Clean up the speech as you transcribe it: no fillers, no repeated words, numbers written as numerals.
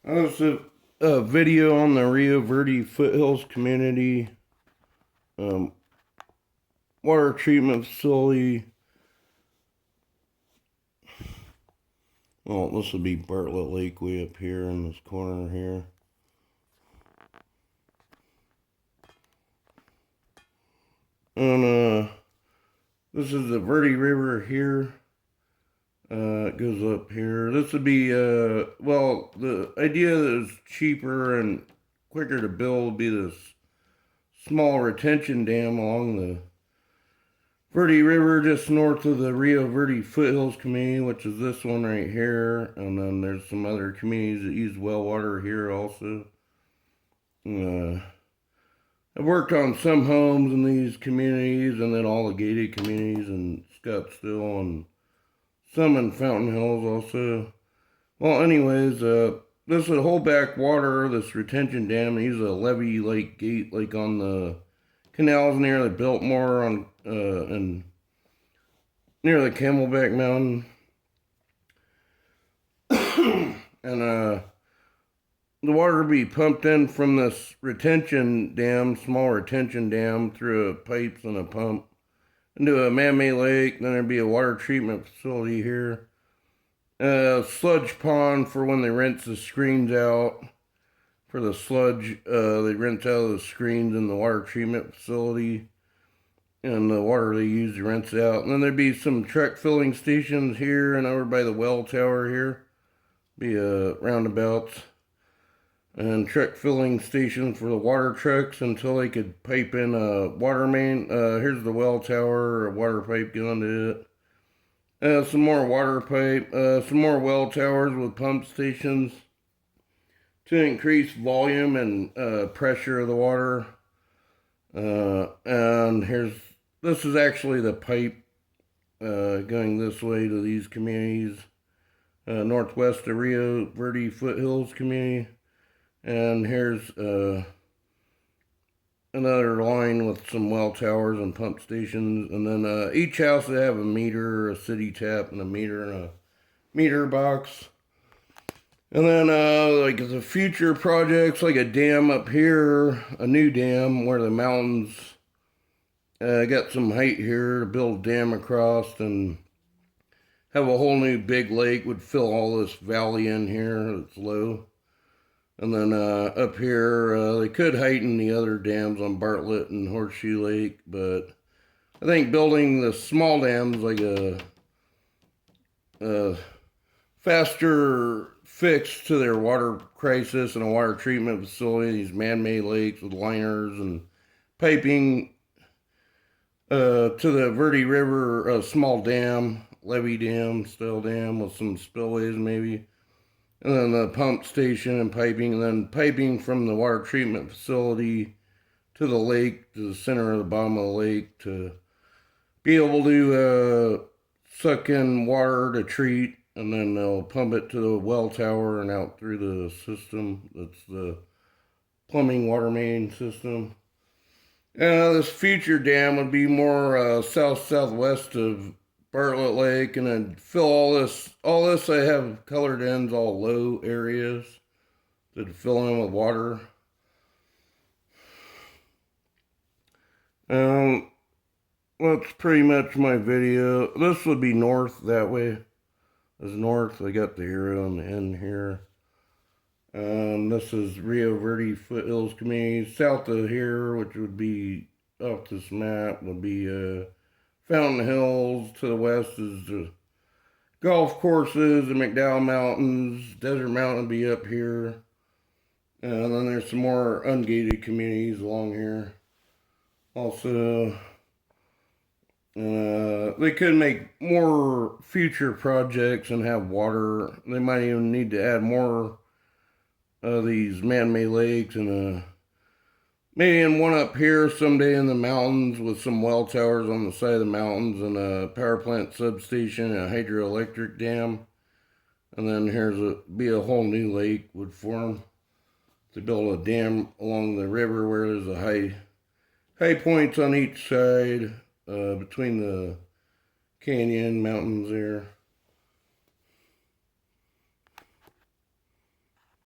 This is a video on the Rio Verde Foothills community um, water treatment facility. Well, this would be Bartlett Lake way up here in this corner here. And this is the Verde River here. It goes up here. This would be, well, the idea that is cheaper and quicker to build would be this small retention dam along the Verde River just north of the Rio Verde Foothills community, which is this one right here. And then there's some other communities that use well water here also. I've worked on some homes in these communities and then all the gated communities in Scottsdale and some in Fountain Hills also. Well, anyways, this would hold back water, this retention dam. They use a levee like gate like on the canals near the Biltmore on and near the Camelback Mountain. And the water would be pumped in from this retention dam, small retention dam, through pipes and a pump into a man-made lake. Then there'd be a water treatment facility here. A sludge pond for when they rinse the screens out. For the sludge, they rinse out the screens in the water treatment facility. And the water they use to rinse out. And then there'd be some truck filling stations here and over by the well tower here. Be roundabouts. And truck filling stations for the water trucks until they could pipe in a water main. Here's the well tower, a water pipe going to it. Some more water pipe, some more well towers with pump stations to increase volume and pressure of the water. And this is actually the pipe going this way to these communities, northwest of Rio Verde Foothills community. And here's another line with some well towers and pump stations. And then each house would have a meter, a city tap, and a meter box. And then like the future projects, like a dam up here, a new dam where the mountains got some height here to build a dam across and have a whole new big lake, would fill all this valley in here that's low. And then up here, they could heighten the other dams on Bartlett and Horseshoe Lake, but I think building the small dams like a faster fix to their water crisis and a water treatment facility, these man-made lakes with liners and piping to the Verde River, a small dam, levee dam, style dam with some spillways maybe. And then the pump station and then piping from the water treatment facility to the lake, to the center of the bottom of the lake, to be able to suck in water to treat, and then they'll pump it to the well tower and out through the system. That's the plumbing water main system. This future dam would be more southwest of Bartlett Lake, and then fill all this I have colored in, all low areas to fill in with water. That's pretty much my video. This would be north that way. As north, I got the arrow on the end here. This is Rio Verde Foothills community. South of here, which would be off this map, would be Fountain Hills. To the west is the golf courses, the McDowell Mountains. Desert Mountain would be up here. And then there's some more ungated communities along here. Also, they could make more future projects and have water. They might even need to add more of these man-made lakes and maybe in one up here someday in the mountains with some well towers on the side of the mountains and a power plant substation and a hydroelectric dam. And then be a whole new lake would form to build a dam along the river where there's a high points on each side between the canyon mountains there.